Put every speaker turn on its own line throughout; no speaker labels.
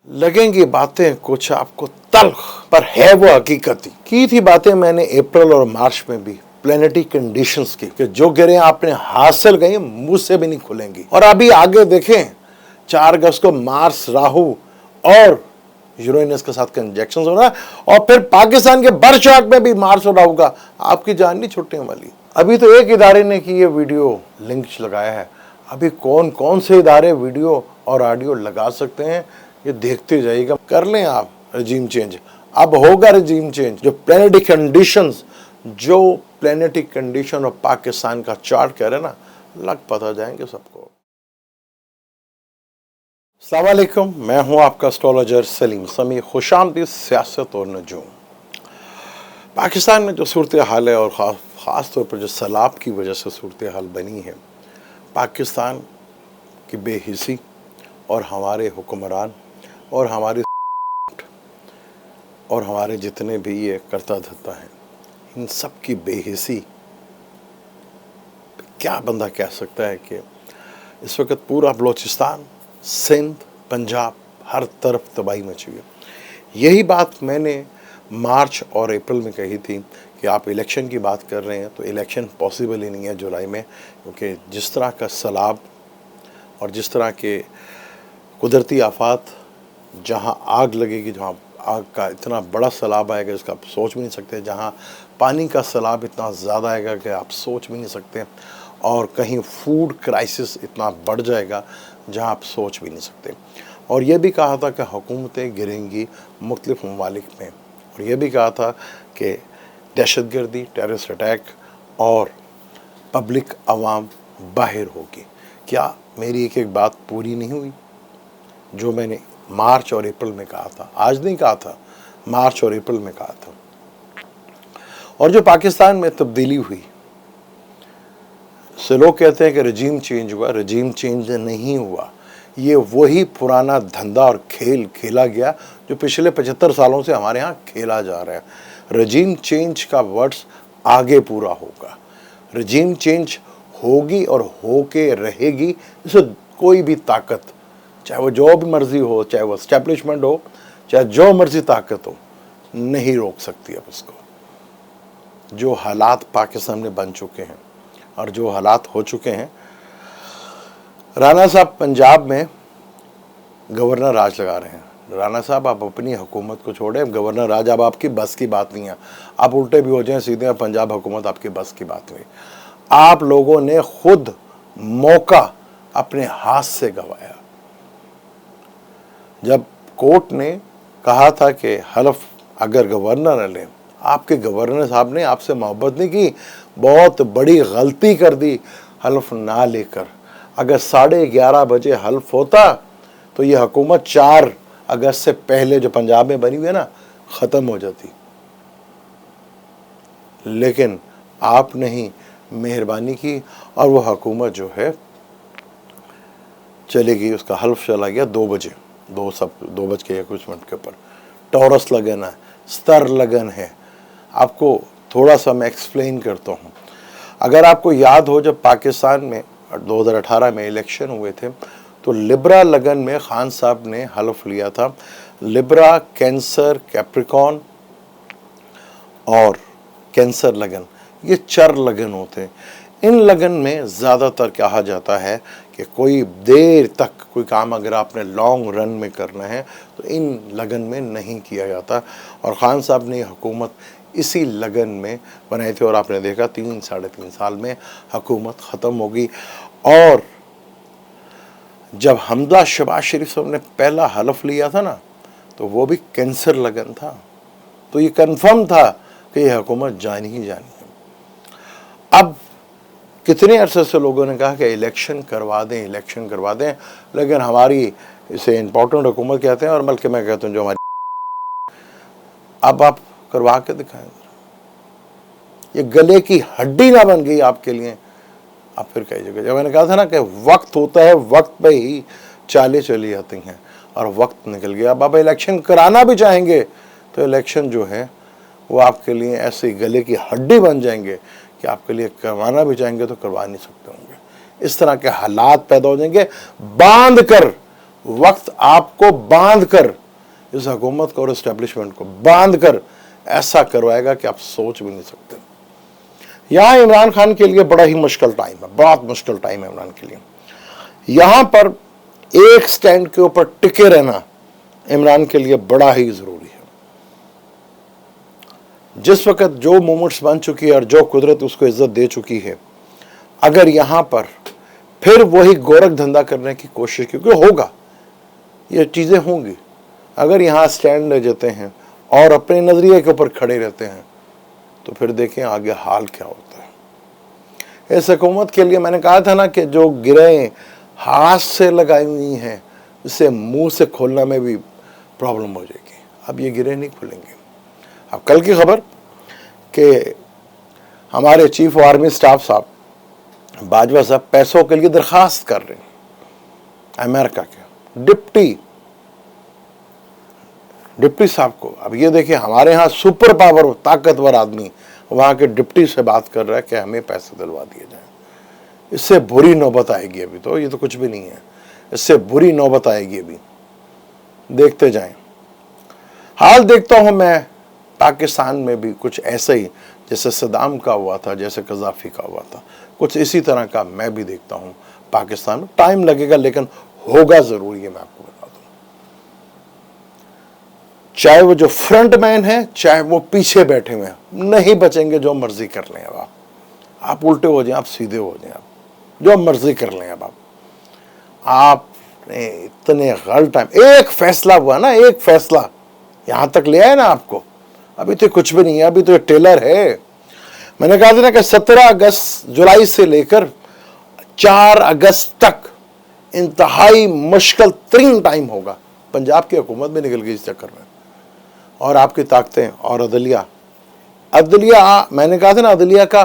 लगेंगी बातें कुछ आपको तल्ख, पर है वो हकीकत ही। की थी बातें मैंने अप्रैल और मार्च में भी प्लेनेटरी कंडीशंस की कि जो गिरे आपने हासिल गई मुंह से भी नहीं खुलेंगी। और अभी आगे देखें 4 अगस्त को मार्स, राहु और यूरेनस के साथ कंजक्शन हो रहा है और फिर पाकिस्तान के बरशाक में भी मार्स और राहु का आपकी जान नहीं छूटने वाली। अभी तो एक इदारे ने की ये वीडियो लिंक लगाया है, अभी कौन कौन से इदारे वीडियो और ऑडियो लगा सकते हैं ये देखते जाइएगा। कर लें आप रजीम चेंज, अब होगा रजीम चेंज। जो प्लेनेटरी कंडीशंस, जो प्लेनेटरी कंडीशन और पाकिस्तान का चार्ट कह रहे हैं ना, लग पता जाएंगे सबको। अस्सलाम वालेकुम, मैं हूं आपका एस्ट्रोलॉजर सलीम समी। खुशामदीद सियासत और नजूम। पाकिस्तान में जो सूरत हाल है और ख़ास तौर पर जो सैलाब की वजह से सूरत हाल बनी है, पाकिस्तान की बेहिसी और हमारे हुक्मरान और हमारे जितने भी ये करता धरता है, इन सब की बेहिसी क्या बंदा कह सकता है कि इस वक्त पूरा बलूचिस्तान, सिंध, पंजाब, हर तरफ तबाही मची है। यही बात मैंने मार्च और अप्रैल में कही थी कि आप इलेक्शन की बात कर रहे हैं तो इलेक्शन पॉसिबल ही नहीं है जुलाई में, क्योंकि जिस तरह का सैलाब और जिस तरह के कुदरती आफात, जहाँ आग लगेगी, जहाँ आग का इतना बड़ा सैलाब आएगा जिसका आप सोच भी नहीं सकते, जहाँ पानी का सैलाब इतना ज़्यादा आएगा कि आप सोच भी नहीं सकते, और कहीं फूड क्राइसिस इतना बढ़ जाएगा जहाँ आप सोच भी नहीं सकते। और ये भी कहा था कि हुकूमतें गिरेंगी मुख्तलिफ ममालिक में, और ये भी कहा था कि दहशतगर्दी, टेररिस्ट अटैक और पब्लिक आवाम बाहर होगी। क्या मेरी एक एक बात पूरी नहीं हुई? जो मैंने मार्च और अप्रैल में कहा था, आज नहीं कहा था, मार्च और अप्रैल में कहा था। और जो पाकिस्तान में तब्दीली हुई, से लोग कहते हैं कि रजीम चेंज हुआ, रजीम चेंज नहीं हुआ। ये वही पुराना धंधा और खेल खेला गया जो पिछले 75 सालों से हमारे यहाँ खेला जा रहा है। रजीम चेंज का वर्ड्स आगे पूरा होगा। रजीम चेंज होगी और होके रहेगी। इसे कोई भी ताकत, चाहे वो जो भी मर्जी हो, चाहे वो एस्टेब्लिशमेंट हो, चाहे जो मर्जी ताकत हो, नहीं रोक सकती अब इसको। जो हालात पाकिस्तान में बन चुके हैं और जो हालात हो चुके हैं, राणा साहब पंजाब में गवर्नर राज लगा रहे हैं। राणा साहब, आप अपनी हुकूमत को छोड़ें, गवर्नर राज अब आपकी बस की बात नहीं है। आप उल्टे भी हो जाएं सीधे, पंजाब हुकूमत आपकी बस की बात नहीं। आप लोगों ने खुद मौका अपने हाथ से गंवाया। जब कोर्ट ने कहा था कि हल्फ अगर गवर्नर न लें, आपके गवर्नर साहब ने आपसे मोहब्बत नहीं की, बहुत बड़ी गलती कर दी हल्फ ना लेकर। अगर 11:30 बजे हल्फ होता तो ये हुकूमत 4 अगस्त से पहले जो पंजाब में बनी हुई है ना, ख़त्म हो जाती। लेकिन आपने ही मेहरबानी की और वो हुकूमत जो है चली गई, उसका हल्फ चला गया 2 बजे, 2 बज के कुछ मिनट के ऊपर। टॉरस लगन है, स्तर लगन है। आपको थोड़ा सा मैं एक्सप्लेन करता हूँ। अगर आपको याद हो, जब पाकिस्तान में 2018 में इलेक्शन हुए थे तो लिब्रा लगन में खान साहब ने हल्फ लिया था। लिब्रा, कैंसर, कैप्रिकॉन और कैंसर लगन, ये 4 लगन होते हैं। इन लगन में ज़्यादातर कहा जाता है कि कोई देर तक कोई काम अगर आपने लॉन्ग रन में करना है तो इन लगन में नहीं किया जाता। और ख़ान साहब ने हुकूमत इसी लगन में बनाई थी और आपने देखा 3-3.5 साल में हुकूमत ख़त्म होगी। और जब हमजा शहबाज शरीफ साहब ने पहला हल्फ लिया था ना, तो वो भी कैंसर लगन था। तो ये कंफर्म था कि ये हुकूमत जानी ही जानी है। अब कितने अरसे से लोगों ने कहा कि इलेक्शन करवा दें, इलेक्शन करवा दें, लेकिन हमारी इसे इम्पोर्टेंट हुकूमत कहते हैं और बल्कि मैं कहता हूँ जो हमारी, अब आप करवा के दिखाएं। ये गले की हड्डी ना बन गई आपके लिए, आप फिर कहिएगा। जब मैंने कहा था ना कि वक्त होता है, वक्त पे ही चालें चली जाती हैं और वक्त निकल गया। अब आप इलेक्शन कराना भी चाहेंगे तो इलेक्शन जो है वो आपके लिए ऐसी गले की हड्डी बन जाएंगे कि आपके लिए करवाना भी चाहेंगे तो करवा नहीं सकते होंगे। इस तरह के हालात पैदा हो जाएंगे। बांध कर वक्त आपको बांध कर, इस हुकूमत को और इस्टेब्लिशमेंट को बांध कर ऐसा करवाएगा कि आप सोच भी नहीं सकते। यहां इमरान खान के लिए बड़ा ही मुश्किल टाइम है, बहुत मुश्किल टाइम है इमरान के लिए। यहां पर एक स्टैंड के ऊपर टिके रहना इमरान के लिए बड़ा ही जरूरी है। जिस वक्त जो मोमेंट्स बन चुकी है और जो कुदरत उसको इज्जत दे चुकी है, अगर यहां पर फिर वही गोरख धंधा करने की कोशिश, क्योंकि होगा, ये चीजें होंगी, अगर यहां स्टैंड ले जाते हैं और अपने नजरिए के ऊपर खड़े रहते हैं तो फिर देखें आगे हाल क्या होता है। इस हुकूमत के लिए मैंने कहा था ना कि जो गिरें हाथ से लगाई हुई हैं, इसे मुंह से खोलने में भी प्रॉब्लम हो जाएगी। अब ये गिरें नहीं खुलेंगे। अब कल की खबर कि हमारे चीफ आर्मी स्टाफ साहब बाजवा साहब पैसों के लिए दरखास्त कर रहे हैं अमेरिका के डिप्टी साहब को। अब ये देखिए, हमारे यहाँ सुपर पावर ताकतवर आदमी वहाँ के डिप्टी से बात कर रहा है कि हमें पैसे दिलवा दिए जाएं। इससे बुरी नौबत आएगी। अभी तो ये तो कुछ भी नहीं है, इससे बुरी नौबत आएगी। अभी देखते जाएं। हाल देखता हूं मैं पाकिस्तान में भी कुछ ऐसे ही, जैसे सदाम का हुआ था, जैसे कज़ाफी का हुआ था, कुछ इसी तरह का मैं भी देखता हूं पाकिस्तान में। टाइम लगेगा लेकिन होगा जरूर, ये मैं आपको बता दूं। चाहे वो जो फ्रंट मैन है, चाहे वो पीछे बैठे हुए हैं, नहीं बचेंगे। जो मर्जी कर लें अब आप उल्टे हो जाएं, आप सीधे हो जाएं, आप जो मर्जी कर लें। अब आपने इतने गलत टाइम, एक फैसला हुआ ना, एक फैसला यहां तक ले आए ना आपको, अभी तो कुछ भी नहीं है, अभी तो टेलर है। मैंने कहा था ना कि 17 जुलाई से लेकर 4 अगस्त तक इंतहाई मुश्किल तरीन टाइम होगा। पंजाब की हुकूमत भी निकल गई इस चक्कर में, और आपकी ताकतें और अदलिया, मैंने कहा था ना, अदलिया का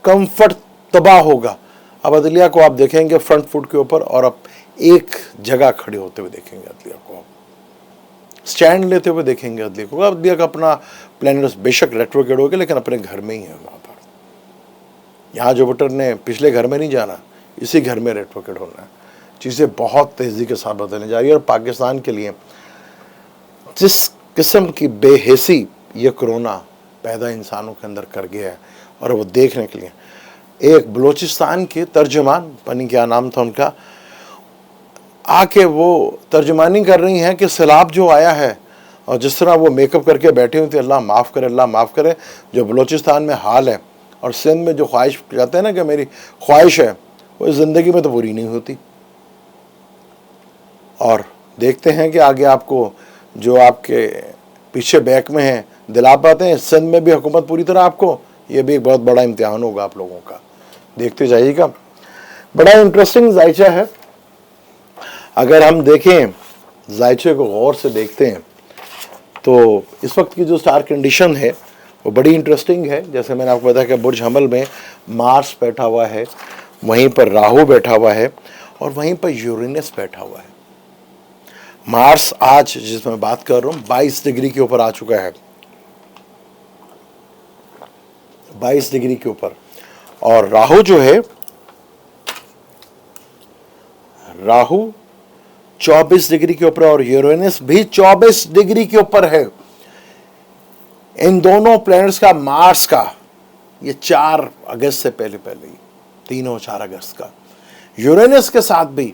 कंफर्ट तबाह होगा। अब अदलिया को आप देखेंगे फ्रंट फुट के ऊपर, और अब एक जगह खड़े होते हुए देखेंगे अदलिया को, स्टैंड लेते हुए देखेंगे अदलिया को। अदलिया का अपना प्लान बेशक रेट्रोग्रेड हो गया, लेकिन अपने घर में ही है वहाँ पर। यहाँ जो वोटर ने पिछले घर में नहीं जाना, इसी घर में रेट्रोग्रेड होना है। चीज़ें बहुत तेज़ी के साथ बदलने जा रही है, और पाकिस्तान के लिए जिस किस्म की बेहिसी ये कोरोना पैदा इंसानों के अंदर कर गया है, और वो देखने के लिए एक बलूचिस्तान के तर्जुमान, पनी क्या नाम था उनका, आके वो तर्जुमानी कर रही हैं कि सैलाब जो आया है, और जिस तरह वो मेकअप करके बैठे हुए थे, अल्लाह माफ़ करे, अल्लाह माफ़ करे, जो बलूचिस्तान में हाल है। और सिंध में जो ख्वाहिश जाते हैं ना कि मेरी ख्वाहिश है, वो इस ज़िंदगी में तो पूरी नहीं होती। और देखते हैं कि आगे आपको जो आपके पीछे बैक में हैं दिला पाते हैं। सिंध में भी हुकूमत पूरी तरह आपको, ये भी एक बहुत बड़ा इम्तिहान होगा आप लोगों का, देखते जाइएगा। बड़ा इंटरेस्टिंग जायचा है। अगर हम देखें, जायचे को गौर से देखते हैं, तो इस वक्त की जो स्टार कंडीशन है वो बड़ी इंटरेस्टिंग है। जैसे मैंने आपको बताया कि बुर्ज हमल में मार्स बैठा हुआ है, वहीं पर राहु बैठा हुआ है, और वहीं पर यूरेनस बैठा हुआ है। मार्स आज जिसमें बात कर रहा हूँ 22 डिग्री के ऊपर आ चुका है, 22 डिग्री के ऊपर। और राहु जो है, राहु 24 डिग्री के ऊपर, और यूरेनस भी 24 डिग्री के ऊपर है। इन दोनों प्लैनेट्स का, मार्स का, ये 4 अगस्त से पहले ही, 3 और 4 अगस्त का, यूरेनस के साथ भी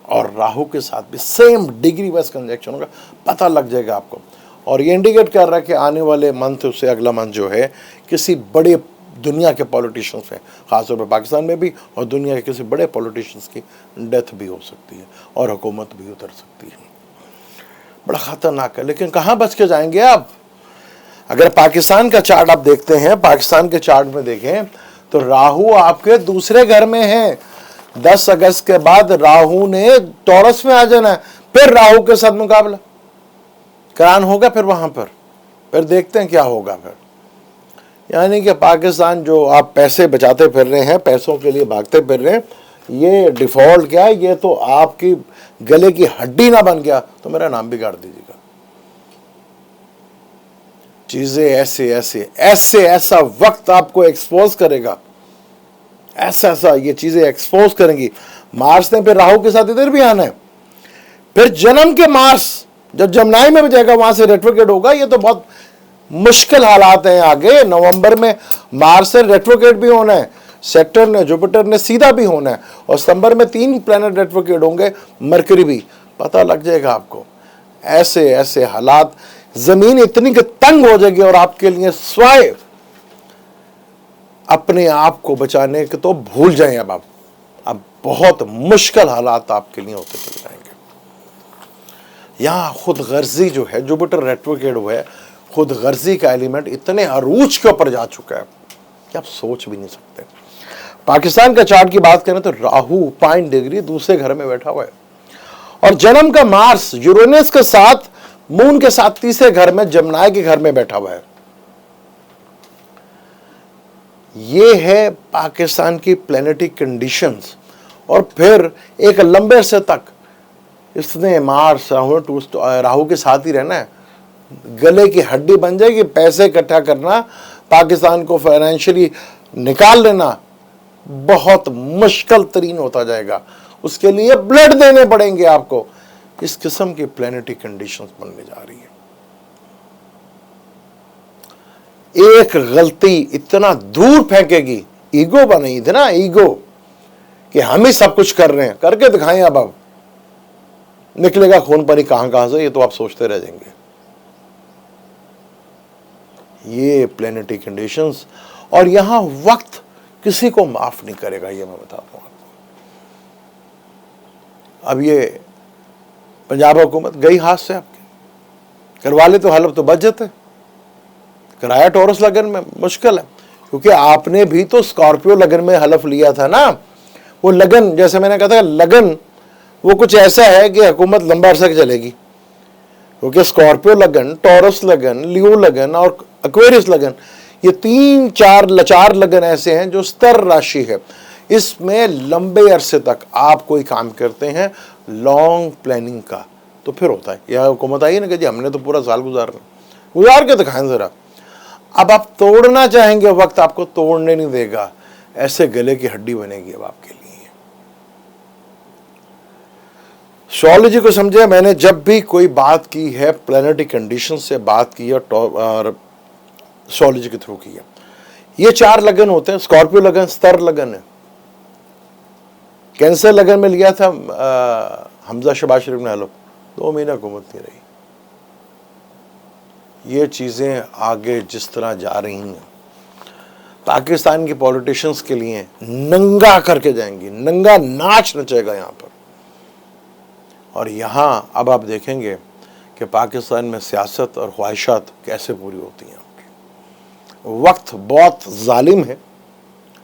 और राहु के साथ भी सेम डिग्री वाइज कंजक्शन होगा, पता लग जाएगा आपको। और ये इंडिकेट कर रहा है कि आने वाले मंथ से अगला मंथ जो है, किसी बड़े दुनिया के पॉलिटिशियंस हैं, खासतौर पर पाकिस्तान में भी, और दुनिया के किसी बड़े पॉलिटिशियंस की डेथ भी हो सकती है, और हुकूमत भी उतर सकती है। बड़ा खतरनाक है, लेकिन कहाँ बच के जाएंगे आप? अगर पाकिस्तान का चार्ट आप देखते हैं, पाकिस्तान के चार्ट में देखें तो राहु आपके दूसरे घर में है। 10 अगस्त के बाद राहु ने टॉरस में आ जाना है, फिर राहु के साथ मुकाबला करान होगा, फिर वहां पर फिर देखते हैं क्या होगा फिर। यानी कि पाकिस्तान जो आप पैसे बचाते फिर रहे हैं, पैसों के लिए भागते फिर रहे हैं, ये डिफॉल्ट क्या है, ये तो आपकी गले की हड्डी ना बन गया तो मेरा नाम भी काट दीजिएगा। चीजें ऐसा वक्त आपको एक्सपोज करेगा, ऐसा ये चीजें एक्सपोज करेंगी। मार्स ने फिर राहु के साथ इधर भी आना है, फिर जन्म के मार्स जब जमनाई में भी जाएगा वहां से रेट्रोग्रेड होगा। ये तो बहुत मुश्किल हालात हैं आगे। नवंबर में मार्स से रेट्रोग्रेड भी होना है, सैटर्न ने जुपिटर ने सीधा भी होना है, और सितंबर में 3 प्लैनेट रेट्रोग्रेड होंगे, मरकरी भी। पता लग जाएगा आपको। ऐसे ऐसे हालात, जमीन इतनी कि तंग हो जाएगी और आपके लिए स्वयं अपने आप को बचाने के तो भूल जाएं। अब बहुत मुश्किल हालात आपके लिए होते चले जाएंगे। यहां खुद गर्जी जो है, जुपिटर रेट्रोग्रेड हुआ है, खुद गर्जी का एलिमेंट इतने अरूज के ऊपर जा चुका है कि आप सोच भी नहीं सकते। पाकिस्तान का चार्ट की बात करें तो राहु 5 डिग्री दूसरे घर में बैठा हुआ है, और जन्म का मार्स यूरेनस के साथ, मून के साथ तीसरे घर में, जमनाई के घर में बैठा हुआ है। ये है पाकिस्तान की प्लैनेटरी कंडीशंस। और फिर एक लंबे अरसे तक इसने मार्स राहु के साथ ही रहना है। गले की हड्डी बन जाएगी। पैसे इकट्ठा करना, पाकिस्तान को फाइनेंशियली निकाल लेना बहुत मुश्किल तरीन होता जाएगा। उसके लिए ब्लड देने पड़ेंगे आपको। इस किस्म की प्लैनेटरी कंडीशंस बनने जा रही है। एक गलती इतना दूर फेंकेगी, ईगो बनी थी ना, ईगो, कि हम ही सब कुछ कर रहे हैं, करके दिखाएं। अब निकलेगा खून पानी कहां से, ये तो आप सोचते रह जाएंगे। ये प्लैनेटरी कंडीशंस, और यहां वक्त किसी को माफ नहीं करेगा, ये मैं बताता हूं आपको। अब ये पंजाब हुकूमत गई हाथ से आपके, करवा ले तो हलफ तो बच जाते, कराया टॉरस लगन में मुश्किल है। क्योंकि आपने भी तो स्कॉर्पियो लगन में हलफ लिया था ना। वो लगन, जैसे मैंने कहा था, लगन वो कुछ ऐसा है कि हुकूमत लंबा अरसा चलेगी। क्योंकि स्कॉर्पियो लगन, टॉरस लगन, लियो लगन और एक्वेरियस लगन, ये 3-4 लगन ऐसे हैं जो स्तर राशि है। इसमें लंबे अरसे तक आप कोई काम करते हैं लॉन्ग प्लानिंग का, तो फिर होता है। यह हुकूमत आई ना कि जी हमने तो पूरा साल गुजार के दिखाएं जरा। अब आप तोड़ना चाहेंगे, वक्त आपको तोड़ने नहीं देगा। ऐसे गले की हड्डी बनेगी अब आपके लिए। एस्ट्रोलॉजी को समझे, मैंने जब भी कोई बात की है प्लैनेटरी कंडीशन से बात की है और एस्ट्रोलॉजी के थ्रू की है। ये 4 लगन होते हैं। स्कॉर्पियो लगन स्तर लगन है। कैंसर लगन में लिया था हमजा शहबाज शरीफ ने हलफ, 2 महीना हुकूमत नहीं रही। ये चीजें आगे जिस तरह जा रही हैं, पाकिस्तान की पॉलिटिशियंस के लिए नंगा करके जाएंगी, नंगा नाच नचेगा यहां पर। और यहां अब आप देखेंगे कि पाकिस्तान में सियासत और ख्वाहिशात कैसे पूरी होती हैं आपकी। वक्त बहुत जालिम है,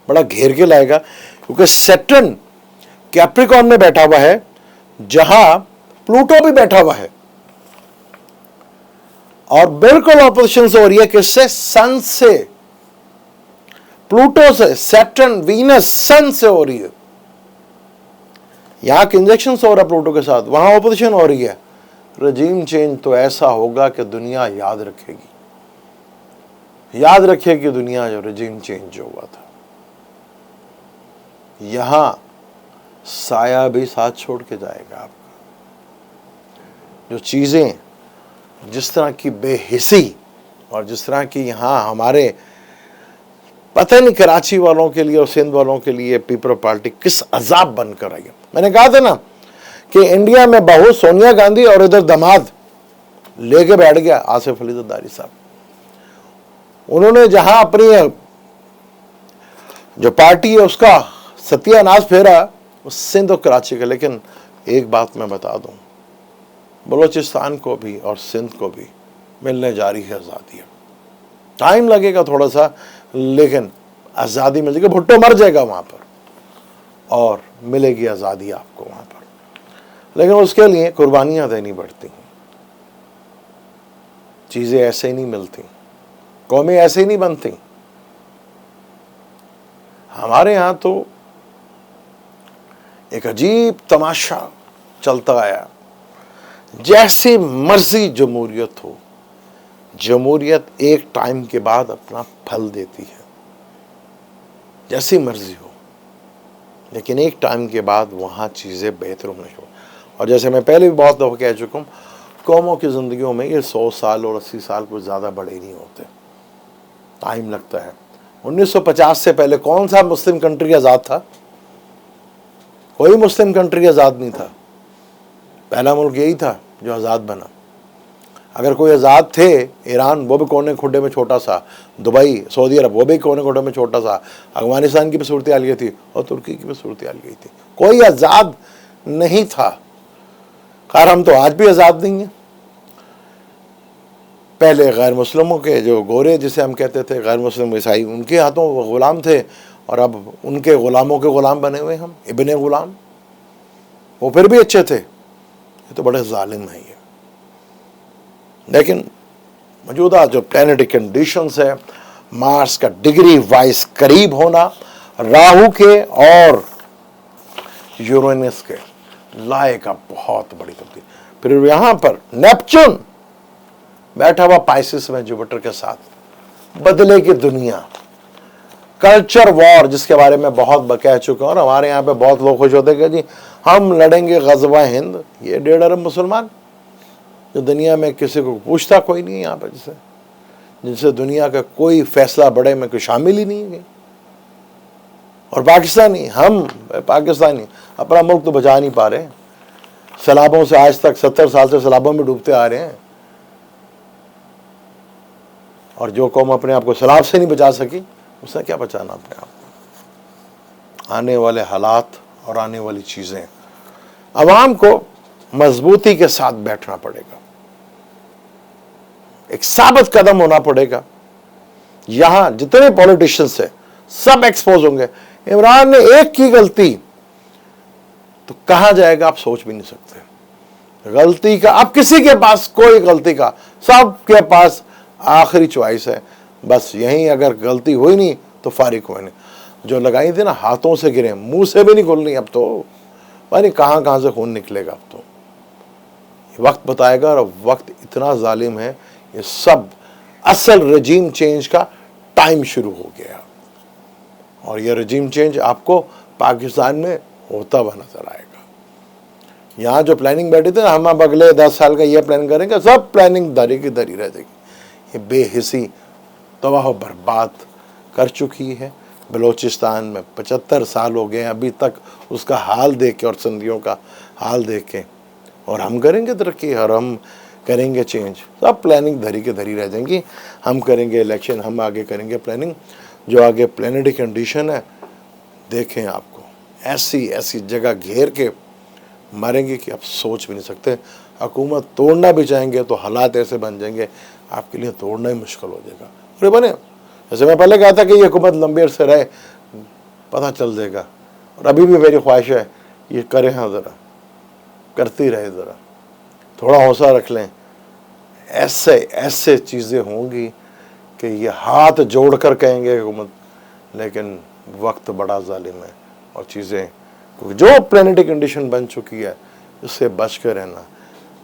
बड़ा घेर के लाएगा। क्योंकि सैटर्न कैप्रिकॉर्न में बैठा हुआ है, जहां प्लूटो भी बैठा हुआ है, और बिल्कुल ऑपोजिशन से हो रही है। किससे? सन से। प्लूटो से, सैटर्न, वीनस, सन से हो रही है। यहां कंजक्शन हो रहा है प्लूटो के साथ, वहां ऑपोजिशन हो रही है। रजीम चेंज तो ऐसा होगा कि दुनिया याद रखेगी, याद रखेगी दुनिया जो रजीम चेंज जो हुआ था। यहां साया भी साथ छोड़ के जाएगा आपका। जो चीजें, जिस तरह की बेहिसी और जिस तरह की यहां हमारे पता नहीं कराची वालों के लिए और सिंध वालों के लिए पीपल पार्टी किस अजाब बनकर आई है। मैंने कहा था ना कि इंडिया में बहू सोनिया गांधी और इधर दामाद लेके बैठ गया आसिफ अली जरदारी साहब। उन्होंने जहां अपनी जो पार्टी है उसका सत्यानाश फेरा, वो सिंध और कराची का। लेकिन एक बात मैं बता दूं, बलोचिस्तान को भी और सिंध को भी मिलने जा रही है आज़ादी। टाइम लगेगा थोड़ा सा, लेकिन आज़ादी मिल जाएगी। भुट्टो मर जाएगा वहाँ पर और मिलेगी आज़ादी आपको वहाँ पर। लेकिन उसके लिए कुर्बानियाँ देनी पड़ती हैं। चीज़ें ऐसे ही नहीं मिलती, कौमें ऐसे ही नहीं बनती। हमारे यहाँ तो एक अजीब तमाशा चलता आया, जैसे मर्जी जमहूरियत हो। जमहूरियत एक टाइम के बाद अपना फल देती है, जैसी मर्जी हो, लेकिन एक टाइम के बाद वहाँ चीज़ें बेहतर होने शुरू। और जैसे मैं पहले भी बहुत दफ़ा कह चुका हूँ, कौमों की ज़िंदगियों में ये 100 साल और 80 साल कुछ ज़्यादा बड़े नहीं होते, टाइम लगता है। 1950 से पहले कौन सा मुस्लिम कंट्री आज़ाद था? कोई मुस्लिम कंट्री आज़ाद नहीं था। पहला मुल्क यही था जो आज़ाद बना। अगर कोई आज़ाद थे, ईरान वो भी कोने खुडे में छोटा सा, दुबई, सऊदी अरब वो भी कोने खुडे में छोटा सा, अफगानिस्तान की भी सूरत हाल ये थी और तुर्की की भी सूरत हाल यही थी। कोई आज़ाद नहीं था। खैर हम तो आज भी आज़ाद नहीं हैं। पहले गैर मुस्लिमों के जो गोरे जिसे हम कहते थे, गैर मुस्लिम ईसाई, उनके हाथों वो ग़ुलाम थे और अब उनके ग़ुलामों के ग़ुलाम बने हुए हम, इब्ने ग़ुलाम। वो फिर भी अच्छे थे। ये तो बड़े जालिम हैं ये। लेकिन मौजूदा जो प्लानिटरी कंडीशंस है, मार्स का डिग्री वाइज करीब होना, राहु के और यूरेनस के लाए का बहुत बड़ी तब्दीली। फिर यहां पर नेपच्यून बैठा हुआ पाइसिस में जुपिटर के साथ, बदलेगी दुनिया। कल्चर वॉर जिसके बारे में बहुत कह चुका हूं, और हमारे यहाँ पे बहुत लोग खुश होते हैं कि जी हम लड़ेंगे गज़वा हिंद। ये 1.5 अरब मुसलमान जो दुनिया में किसी को पूछता कोई नहीं है यहाँ पर, जिनसे दुनिया का कोई फैसला बड़े में कोई शामिल ही नहीं है। और पाकिस्तानी, हम पाकिस्तानी अपना मुल्क तो बचा नहीं पा रहे। सैलाबों से आज तक 70 साल से सैलाबों में डूबते आ रहे हैं, और जो कौम अपने आप को सैलाब से नहीं बचा सकी, उसने क्या बचाना अपने आप को। आने वाले हालात और आने वाली चीज़ें, अवाम को मजबूती के साथ बैठना पड़ेगा, एक साबित कदम होना पड़ेगा। यहां जितने पॉलिटिशियंस है सब एक्सपोज होंगे। इमरान ने एक की गलती तो कहा जाएगा, आप सोच भी नहीं सकते। गलती का अब किसी के पास कोई गलती का, सबके पास आखिरी चॉइस है, बस यहीं अगर गलती हुई नहीं तो फारिग हुए नहीं। जो लगाई थी ना, हाथों से गिरे, मुंह से भी नहीं खुलनी। अब तो भाई कहां से खून निकलेगा। अब तो वक्त बताएगा, और वक्त इतना जालिम है, ये सब असल रजीम चेंज का टाइम शुरू हो गया। और ये रजीम चेंज आपको पाकिस्तान में होता हुआ नजर आएगा। यहाँ जो प्लानिंग बैठी थी, हम अब अगले 10 साल का ये प्लान करेंगे, सब प्लानिंग धरी की धरी रह जाएगी। ये बेहिसी तबाह बर्बाद कर चुकी है। बलूचिस्तान में 75 साल हो गए, अभी तक उसका हाल देख के और संधियों का हाल देख के, और हम करेंगे तरक्की और हम करेंगे चेंज, सब प्लानिंग धरी के धरी रह जाएंगी। हम करेंगे इलेक्शन, हम आगे करेंगे प्लानिंग। जो आगे प्लानिटरी कंडीशन है, देखें आपको ऐसी ऐसी जगह घेर के मारेंगे कि आप सोच भी नहीं सकते। हुकूमत तोड़ना भी चाहेंगे तो हालात ऐसे बन जाएंगे, आपके लिए तोड़ना ही मुश्किल हो जाएगा। अरे बने, जैसे मैं पहले कहा था कि ये हुकूमत लंबी अरसे रहे, पता चल जाएगा। और अभी भी मेरी ख्वाहिश है ये करें, हाँ ज़रा करती रहे, ज़रा थोड़ा हौसला रख लें। ऐसे ऐसे चीज़ें होंगी कि ये हाथ जोड़कर कहेंगे हुकूमत, लेकिन वक्त बड़ा जालिम है और चीज़ें, जो प्लानिटरी कंडीशन बन चुकी है उससे बच कर रहना।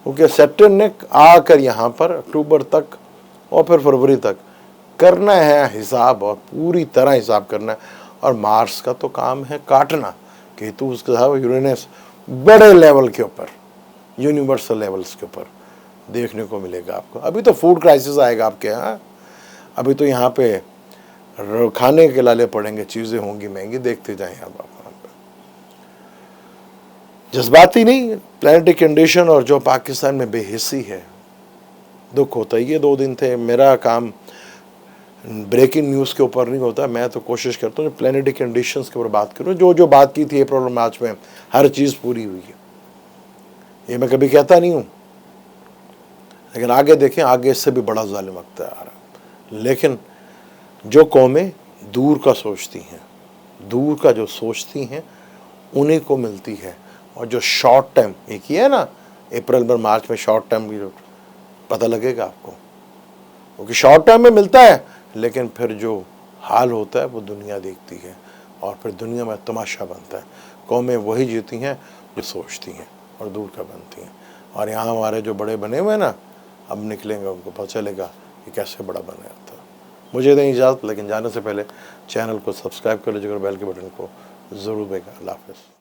क्योंकि सैटर्न ने आकर यहाँ पर अक्टूबर तक और फिर फरवरी तक करना है हिसाब, और पूरी तरह हिसाब करना है। और मार्स का तो काम है काटना, केतु उसके साथ यूरेनस बड़े लेवल के ऊपर, यूनिवर्सल लेवल्स के ऊपर देखने को मिलेगा आपको। अभी तो फूड क्राइसिस आएगा आपके यहाँ, अभी तो यहाँ पे खाने के लाले पड़ेंगे, चीज़ें होंगी महंगी, देखते जाएं आप। जज्बाती नहीं, प्लानिटरी कंडीशन और जो पाकिस्तान में बेहिस्सी है, दुख होता है। ये 2 दिन थे, मेरा काम ब्रेकिंग न्यूज़ के ऊपर नहीं होता, मैं तो कोशिश करता हूँ प्लानिटरी कंडीशंस के ऊपर बात करूँ। जो बात की थी अप्रैल और मार्च में, हर चीज़ पूरी हुई है, ये मैं कभी कहता नहीं हूँ। लेकिन आगे देखें, आगे इससे भी बड़ा जालिम वक्त आ रहा है। लेकिन जो कौमें दूर का सोचती हैं, दूर का जो सोचती हैं, उन्हीं को मिलती है। और जो शॉर्ट टर्म ये किया है ना, अप्रैल और मार्च में शॉर्ट टर्म की जो पता लगेगा आपको, क्योंकि शॉर्ट टर्म में मिलता है, लेकिन फिर जो हाल होता है वो दुनिया देखती है, और फिर दुनिया में तमाशा बनता है। कौमें वही जीती हैं जो सोचती हैं और दूर का बनती हैं। और यहाँ हमारे जो बड़े बने हुए हैं ना, अब निकलेंगे, उनको पता चलेगा कि कैसे बड़ा बना था। मुझे दें इजाज़त, लेकिन जाने से पहले चैनल को सब्सक्राइब कर लीजिएगा और बेल के बटन को ज़रूर देगा। अल्लाह हाफ़िज़।